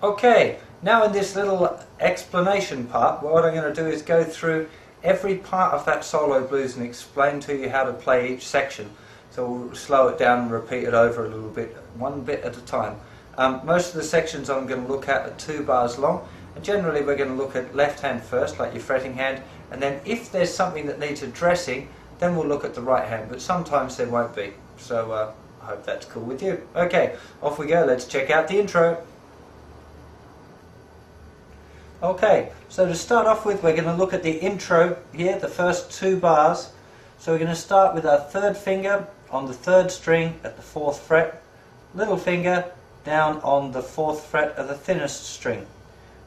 Okay, now in this little explanation part, what I'm going to do is go through every part of that solo blues and explain to you how to play each section. So we'll slow it down and repeat it over a little bit, one bit at a time. Most of the sections I'm going to look at are 2 bars long, and generally we're going to look at left hand first, like your fretting hand, and then if there's something that needs addressing, then we'll look at the right hand, but sometimes there won't be. So I hope that's cool with you. Okay, off we go, let's check out the intro. Okay, so to start off with, we're going to look at the intro here, the first 2 bars. So we're going to start with our 3rd finger on the 3rd string at the 4th fret, little finger down on the 4th fret of the thinnest string.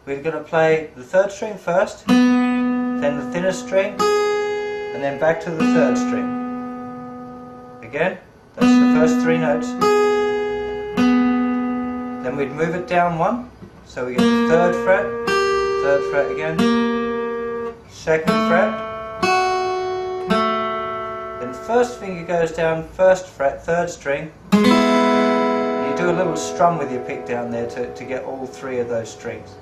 We're going to play the 3rd string first, then the thinnest string, and then back to the 3rd string. Again, that's the first 3 notes. Then we'd move it down 1, so we get the 3rd fret, 3rd fret again, 2nd fret, then 1st finger goes down 1st fret, 3rd string, and you do a little strum with your pick down there to get all 3 of those strings.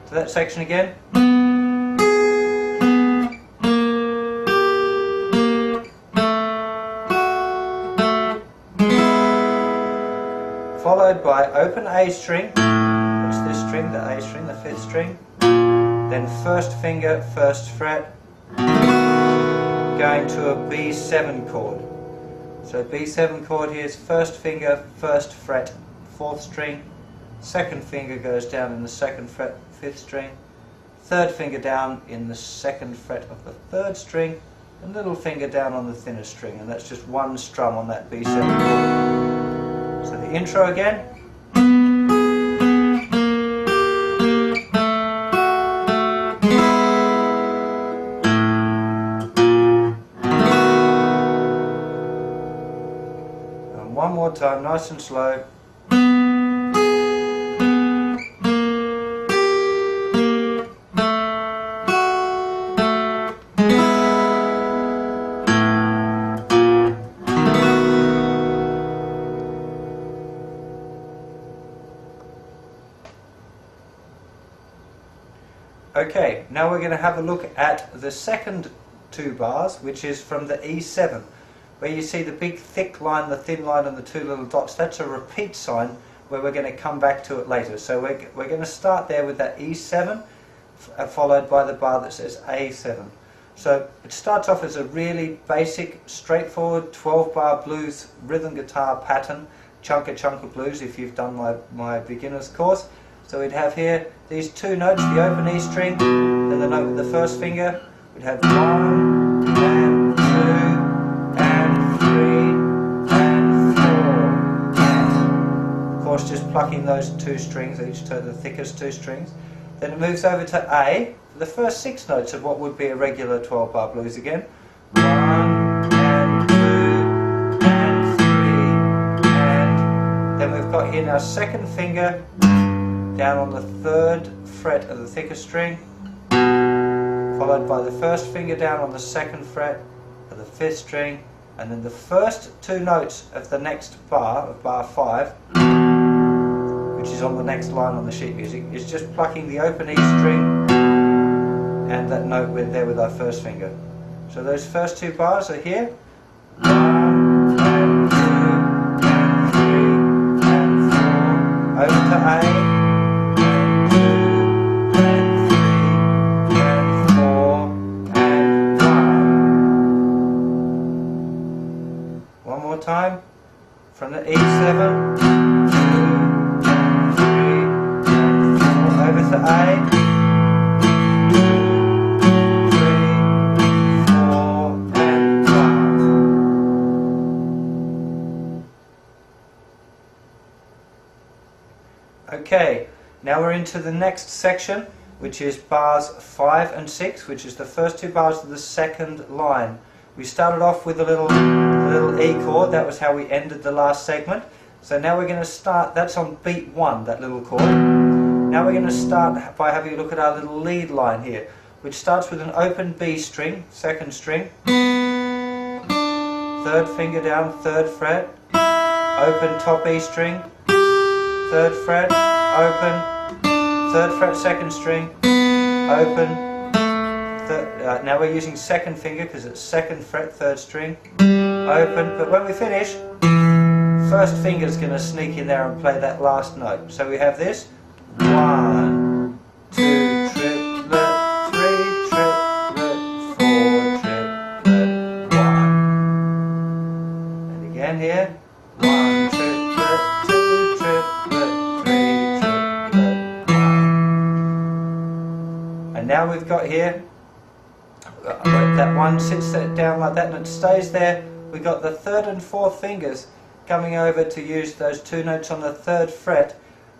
So that section again. Followed by open A string, that's this string, the A string, the 5th string, then 1st finger, 1st fret, going to a B7 chord. So B7 chord here is 1st finger, 1st fret, 4th string, 2nd finger goes down in the 2nd fret, 5th string, 3rd finger down in the 2nd fret of the 3rd string, and little finger down on the thinnest string, and that's just one strum on that B7 chord. So the intro again. And one more time, nice and slow. Okay, now we're going to have a look at the second 2 bars, which is from the E7, where you see the big thick line, the thin line, and the 2 little dots. That's a repeat sign where we're going to come back to it later. So we're going to start there with that E7, followed by the bar that says A7. So it starts off as a really basic, straightforward 12-bar blues rhythm guitar pattern, chunka blues if you've done my beginner's course. So we'd have here these 2 notes, the open E string, then the note with the 1st finger. We'd have 1 and 2 and 3 and 4 and, of course, just plucking those 2 strings, each to the thickest 2 strings. Then it moves over to A, the first 6 notes of what would be a regular 12-bar blues again. 1 and 2 and 3 and, then we've got here now 2nd finger down on the 3rd fret of the thickest string, followed by the 1st finger down on the 2nd fret of the 5th string, and then the first 2 notes of the next bar, of bar 5, which is on the next line on the sheet music, is just plucking the open E string and that note there with our 1st finger. So those first 2 bars are here. 1 and 2 and 3 and 4, over to A. Time from the E7, 2 and 3 and 4, over to A, 2, 3, 4 and 1. Okay, now we're into the next section, which is bars 5 and 6, which is the first 2 bars of the 2nd line. We started off with a little E chord, that was how we ended the last segment. So now we're going to start, that's on beat 1, that little chord. Now we're going to start by having a look at our little lead line here, which starts with an open B string, 2nd string, 3rd finger down, 3rd fret, open top E string, 3rd fret, open, 3rd fret, 2nd string, open, now we're using 2nd finger because it's 2nd fret, 3rd string, open, but when we finish, 1st finger is going to sneak in there and play that last note. So we have this, 1, 2, triplet, 3, triplet, 4, triplet, 1. And again here, 1, triplet, 2, triplet, 3, triplet, 1. And now we've got here, that 1 sits down like that and it stays there. We've got the 3rd and 4th fingers coming over to use those 2 notes on the 3rd fret,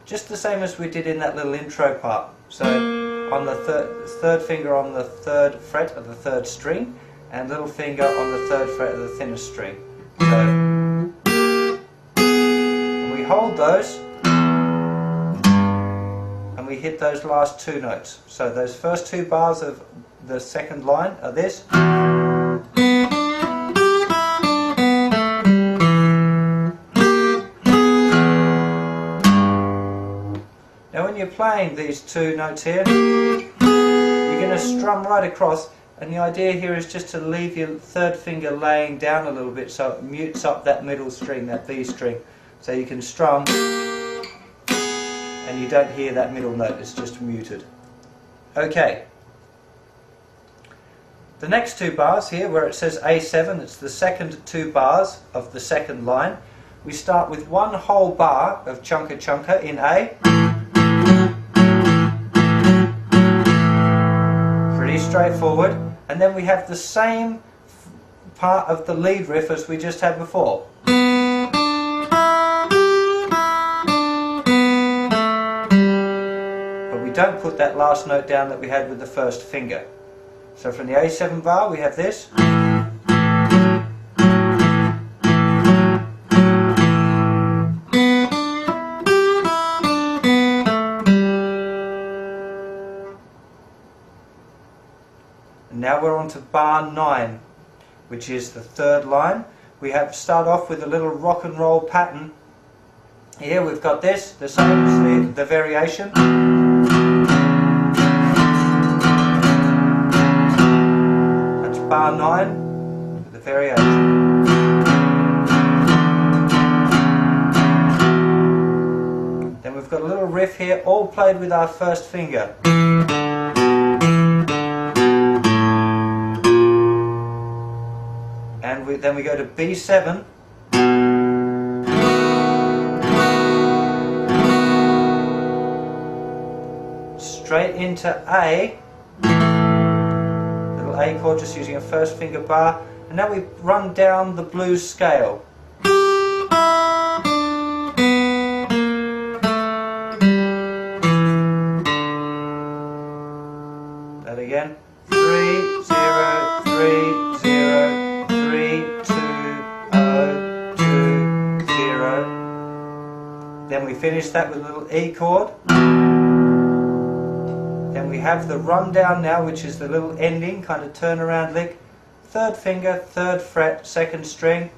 just the same as we did in that little intro part. So on the third finger on the 3rd fret of the 3rd string, and little finger on the 3rd fret of the thinnest string. So and we hold those and we hit those last 2 notes. So those first 2 bars of the 2nd line are this. Now when you're playing these 2 notes here, you're going to strum right across, and the idea here is just to leave your 3rd finger laying down a little bit so it mutes up that middle string, that B string. So you can strum and you don't hear that middle note, it's just muted. Okay. The next 2 bars here, where it says A7, it's the second 2 bars of the 2nd line. We start with 1 whole bar of chunka chunka in A. Pretty straightforward. And then we have the same part of the lead riff as we just had before. But we don't put that last note down that we had with the 1st finger. So from the A7 bar we have this. And now we're on to bar 9, which is the 3rd line. We have start off with a little rock and roll pattern. Here we've got this, the same as the variation. Bar 9 with the variation. Then we've got a little riff here, all played with our 1st finger. And then we go to B7. Straight into A. A chord, just using a 1st finger bar, and now we run down the blues scale. That again. 3 0 3 0 3 2 0 2 0. Then we finish that with a little E chord. Then we have the rundown now, which is the little ending, kind of turnaround lick. 3rd finger, 3rd fret, 2nd string,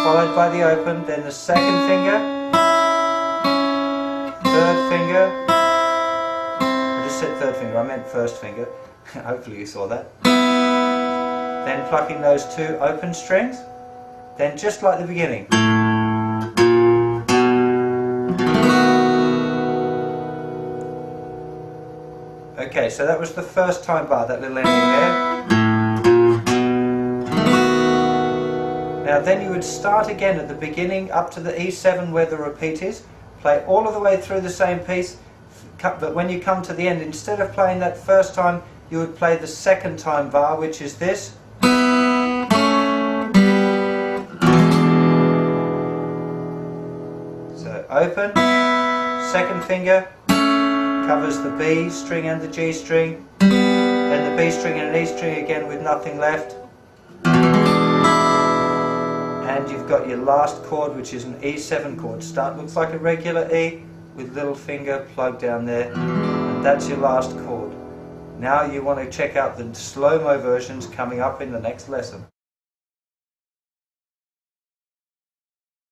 followed by the open, then the 2nd finger, 3rd finger. I just said 3rd finger, I meant 1st finger. Hopefully you saw that. Then plucking those 2 open strings. Then just like the beginning. Okay, so that was the 1st time bar, that little ending there. Now then you would start again at the beginning up to the E7 where the repeat is, play all of the way through the same piece, but when you come to the end, instead of playing that 1st time, you would play the 2nd time bar, which is this. So open, 2nd finger, covers the B string and the G string, then the B string and an E string again with nothing left, and you've got your last chord, which is an E7 chord. Looks like a regular E with little finger plugged down there, and that's your last chord. Now you want to check out the slow-mo versions coming up in the next lesson.